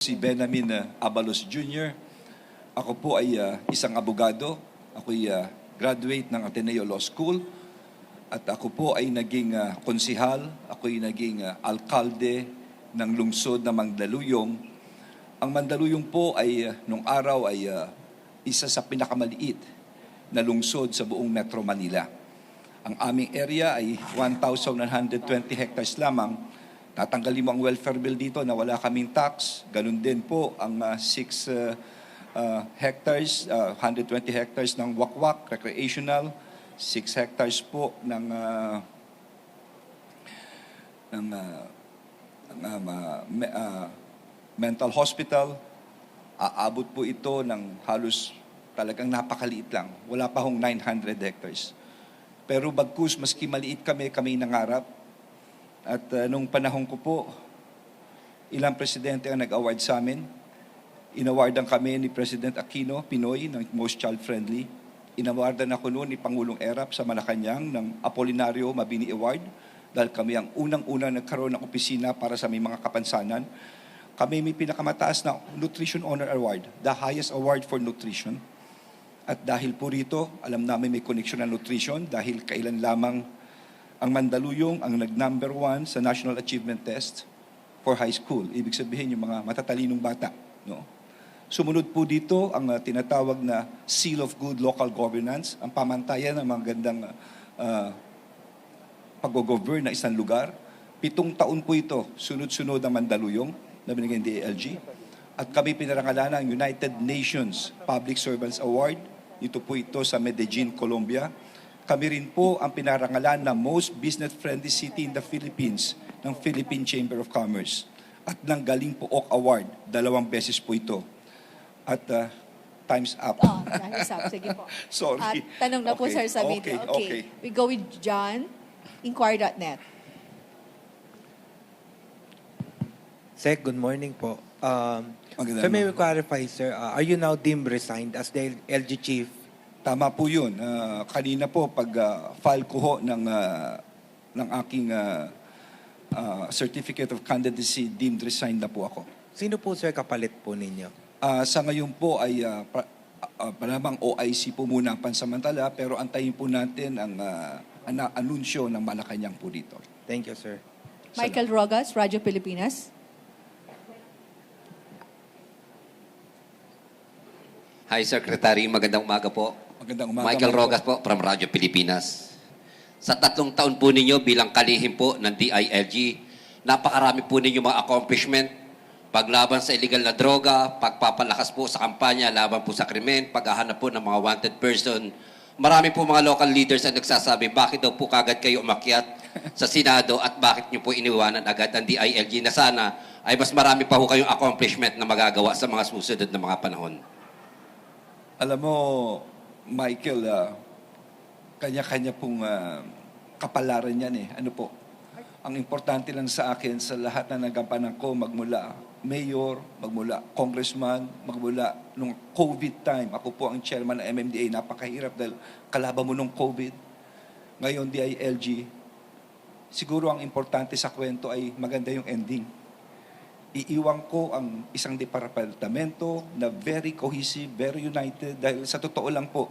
Si Benamin Abalos Jr. Ako po ay isang abogado. Ako'y graduate ng Ateneo Law School. At ako po ay naging konsihal. Ako'y naging alkalde ng lungsod na Mandaluyong. Ang Mandaluyong po ay nung araw ay isa sa pinakamaliit na lungsod sa buong Metro Manila. Ang aming area ay 1,120 hectares lamang. Tatanggalin mo ang welfare bill dito na wala kaming tax. Ganun din po ang 6 hectares, 120 hectares ng wakwak, recreational, 6 hectares po ng mental hospital. Aabot po ito ng halos talagang napakaliit lang. Wala pa hong 900 hectares. Pero bagkus, maski maliit kami nangarap. At nung panahon ko po, ilang presidente ang nag-award sa amin. Inawardan kami ni President Aquino Pinoy ng Most Child-Friendly. Inawardan ako noon ni Pangulong Erap sa Malacanang ng Apolinario Mabini Award dahil kami ang unang-unang nagkaroon ng opisina para sa may mga kapansanan. Kami may pinakamataas na Nutrition Honor Award, the highest award for nutrition. At dahil po rito, alam namin may connection na nutrition dahil kailan lamang ang Mandaluyong ang nag-number 1 sa National Achievement Test for high school. Ibig sabihin yung mga matatalinong bata. No? Sumunod po dito ang tinatawag na Seal of Good Local Governance, ang pamantayan ng mga gandang pag-govern na isang lugar. 7 taon po ito, sunod-sunod ang Mandaluyong na binigay ng DILG. At kami pinarangalan ng United Nations Public Servants Award. Ito po ito sa Medellin, Colombia. Kami rin po ang pinarangalan na Most Business-Friendly City in the Philippines ng Philippine Chamber of Commerce. At ng Galing Pook Award, 2 beses po ito. At time's up. Time's up. Sige po. Sorry. At tanong na po, sir, sa video. Okay. We go with John, inquire.net. Sec, good morning po. Magandang So may we clarify, sir, are you now deemed resigned as the LG chief? Tama po yun. Kanina po, pag-file ko ho ng aking Certificate of Candidacy, deemed resigned na po ako. Sino po, sir, kapalit po ninyo? Sa ngayon po ay malamang OIC po muna ang pansamantala, pero antayin po natin ang anunsyo ng Malacanang po dito. Thank you, sir. Michael Rogas, Radyo Pilipinas. Hi, Secretary. Magandang umaga po. Magandang umaga. Michael Rogas po from Radyo Pilipinas. Sa 3 taon po ninyo bilang kalihim po ng DILG, napakarami po ninyo mga accomplishment. Paglaban sa illegal na droga, pagpapalakas po sa kampanya, laban po sa krimen, paghahanap po ng mga wanted person. Marami po mga local leaders ang nagsasabi, bakit daw po kagad kayo umakyat sa Senado at bakit nyo po iniwanan agad ang DILG na sana ay mas marami pa po kayong accomplishment na magagawa sa mga susunod na mga panahon. Alam mo, Michael, kanya-kanya pong kapalaran yan eh. Ano po? Ang importante lang sa akin, sa lahat na nagampanan ko, magmula mayor, magmula congressman, magmula nung COVID time. Ako po ang chairman ng MMDA. Napakahirap dahil kalaban mo nung COVID. Ngayon, DILG. Siguro ang importante sa kwento ay maganda yung ending. Iiwan ko ang isang departamento na very cohesive, very united, dahil sa totoo lang po,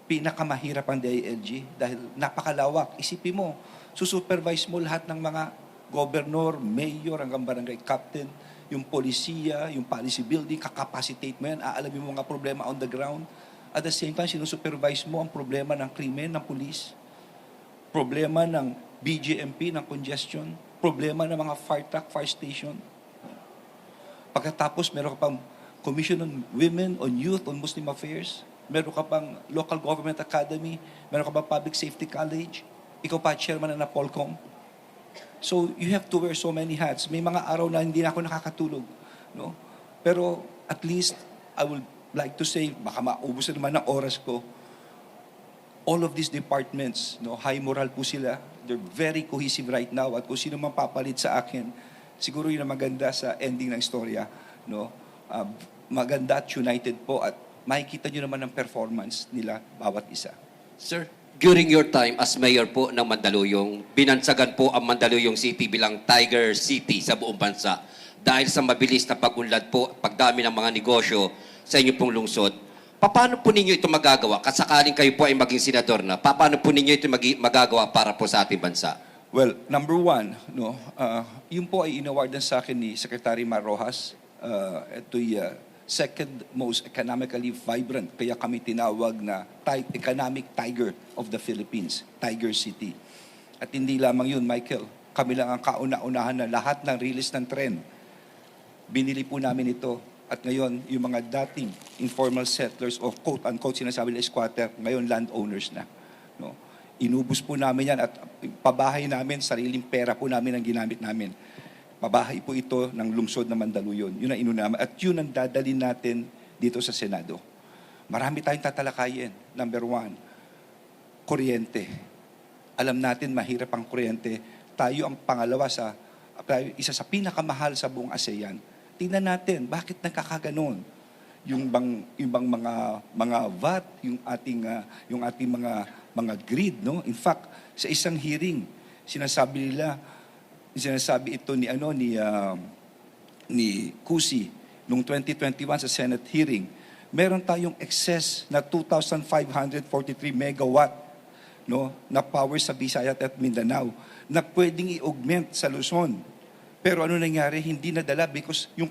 pinakamahirap ang DILG dahil napakalawak. Isipin mo, susupervise mo lahat ng mga governor, mayor, hanggang barangay captain, yung polisiya, yung policy building, kakapacitate mo yan, aalamin mo mga problema on the ground. At the same time, sinusupervise mo ang problema ng krimen, ng police, problema ng BGMP, ng congestion, problema ng mga fire truck, fire station. Pagkatapos, meron ka pang Commission on Women, on Youth, on Muslim Affairs. Meron ka pang Local Government Academy. Meron ka pang Public Safety College. Ikaw pa, chairman na Polcom. So, you have to wear so many hats. May mga araw na hindi na ako nakakatulog. No? Pero, at least, I would like to say, baka maubos na naman ng oras ko, all of these departments, no, high moral po sila. They're very cohesive right now. At kung sino man papalit sa akin, siguro yun ang maganda sa ending ng istorya. No? Maganda at united po at makikita nyo naman ang performance nila bawat isa. Sir, during your time as mayor po ng Mandaluyong, binansagan po ang Mandaluyong City bilang Tiger City sa buong bansa. dahil sa mabilis na pag-unlad po, pagdami ng mga negosyo sa inyo pong lungsod. Paano po ninyo ito magagawa? Kasakaling kayo po ay maging senador na, paano po ninyo ito magagawa para po sa ating bansa? Well, number one, no, yun po ay inawardan sa akin ni Secretary Mar Rojas. Ito'y second most economically vibrant. Kaya kami tinawag na economic tiger of the Philippines, Tiger City. At hindi lamang yun, Michael, kami lang ang kauna-unahan na lahat ng release ng tren. Binili po namin ito. At ngayon, yung mga dating informal settlers o quote-unquote sinasabi na squatter, ngayon landowners na. No? Inubos po namin yan at pabahay namin, sariling pera po namin ang ginamit namin. Pabahay po ito ng lungsod na Mandaluyong. Yun ang inuna. At yun ang dadalhin natin dito sa Senado. Marami tayong tatalakayin. Number one, kuryente. Alam natin mahirap ang kuryente. Tayo ang pangalawa isa sa pinakamahal sa buong ASEAN. Tingnan natin, bakit nagkakaganon? Yung bang mga VAT, yung ating mga grid, no? In fact, sa isang hearing, sinasabi ito ni Cusi noong 2021 sa Senate hearing. Meron tayong excess na 2,543 megawatt, no, na power sa Visayas at Mindanao na pwedeng i-augment sa Luzon. Pero ano nangyari? Hindi nadala because yung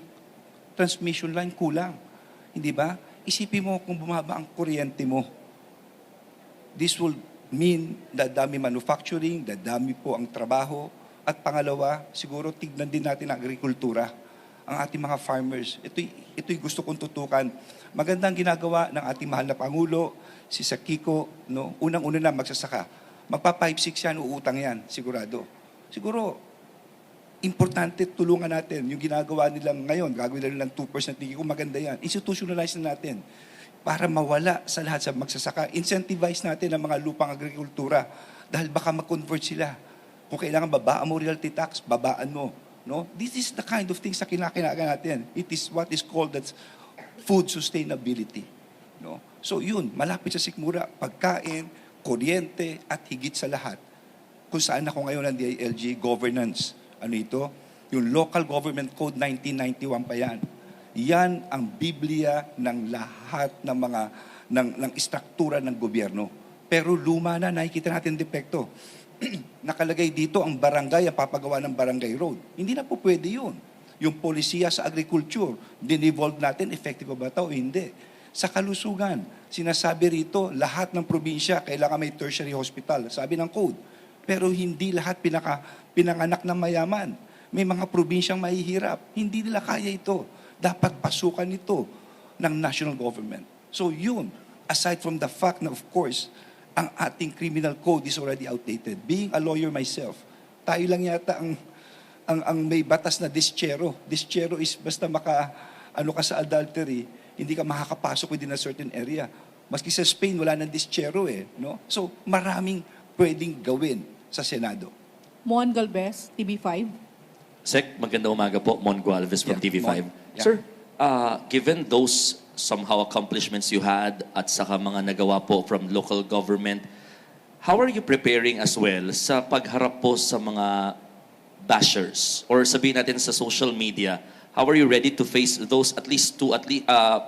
transmission line kulang. Hindi ba? Isipin mo kung bumaba ang kuryente mo. This will mean dadami manufacturing, dadami po ang trabaho. At pangalawa, siguro tignan din natin ang agrikultura. Ang ating mga farmers. Ito'y gusto kong tutukan. Magandang ginagawa ng ating mahal na Pangulo, si Sakiko, no? Unang-una na magsasaka. Magpa 5-6 yan, uutang yan, sigurado. Siguro, importante tulungan natin yung ginagawa nilang ngayon. Gagawin nilang 2% tingin ko maganda yan. Institutionalize na natin para mawala sa lahat sa magsasaka. Incentivize natin ang mga lupang agrikultura dahil baka mag-convert sila. Kung kailangan babaan mo realty tax, babaan mo. No? This is the kind of things na kinakailangan natin. It is what is called that's food sustainability. No? So yun, malapit sa sikmura, pagkain, kuryente, at higit sa lahat. Kung saan ako ngayon ang DILG governance. Ano ito? Yung Local Government Code 1991 pa yan. Yan ang Biblia ng lahat ng ng istruktura ng gobyerno. Pero luma na, nakikita natin depekto. Nakalagay dito ang barangay, ang papagawa ng barangay road. Hindi na po pwede yun. Yung polisiya sa agriculture, din-evolve natin, effective ba ito o hindi. Sa kalusugan, sinasabi rito, lahat ng probinsya kailangan may tertiary hospital. Sabi ng code. Pero hindi lahat pinanganak ng mayaman. May mga probinsyang mahihirap. Hindi nila kaya ito. Dapat pasukan ito ng national government. So yun, aside from the fact na of course, ang ating criminal code is already outdated. Being a lawyer myself, tayo lang yata ang may batas na dischero. Dischero is basta ka sa adultery, hindi ka makakapasok within a certain area. Maski sa Spain, wala nang dischero no? So maraming pwedeng gawin sa Senado. Mon Galvez, TV5. Sec, magandang umaga po. Mon Gualvez from Yeah, TV5. Mon. Yeah. Sir, given those somehow accomplishments you had at saka mga nagawa po from local government, how are you preparing as well sa pagharap po sa mga bashers or sabihin natin sa social media? How are you ready to face those at least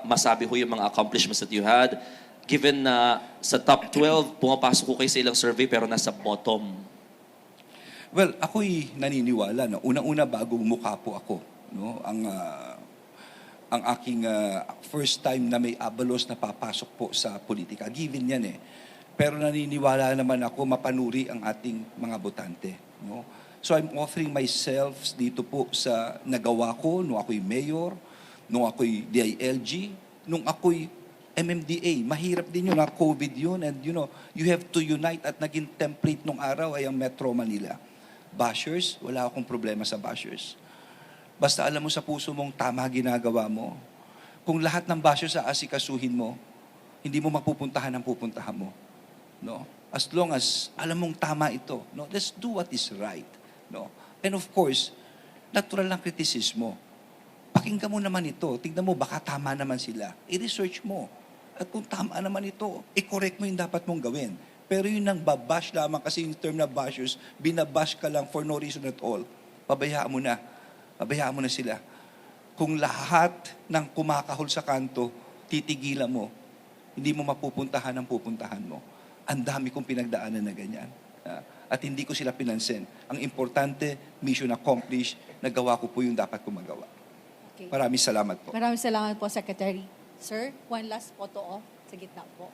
masabi ho yung mga accomplishments that you had? Given na sa top 12, pumapasok ko kayo sa ilang survey pero nasa bottom. Well, ako'y naniniwala na unang-una bagong mukha po ako. No? Ang aking first time na may abalos na papasok po sa politika. Given yan Pero naniniwala naman ako mapanuri ang ating mga botante. No? So I'm offering myself dito po sa nagawa ko nung ako'y mayor, nung ako'y DILG, nung ako'y MMDA. Mahirap din yun, COVID yun. And you have to unite at naging template nung araw ay ang Metro Manila. Bashers, wala akong problema sa bashers. Basta alam mo sa puso mong tama ginagawa mo. Kung lahat ng bashers sa asikasuhin mo, hindi mo mapupuntahan ang pupuntahan mo. No? As long as alam mong tama ito, no? Let's do what is right. No? And of course, natural lang kritisismo. Pakinggan mo naman ito. Tingnan mo, baka tama naman sila. I-research mo. At kung tama naman ito, i-correct mo yung dapat mong gawin. Pero yun ang babash lamang kasi yung term na bashers, binabash ka lang for no reason at all. Pabayaan mo na. Pabayaan mo na sila. kung lahat ng kumakahol sa kanto, titigilan mo, hindi mo mapupuntahan ang pupuntahan mo. Ang dami kong pinagdaanan na ganyan. At hindi ko sila pinansin. Ang importante, mission accomplished, nagawa ko po yung dapat ko magawa. Okay. Maraming salamat po. Maraming salamat po, Secretary. Sir, one last photo off sa gitna po.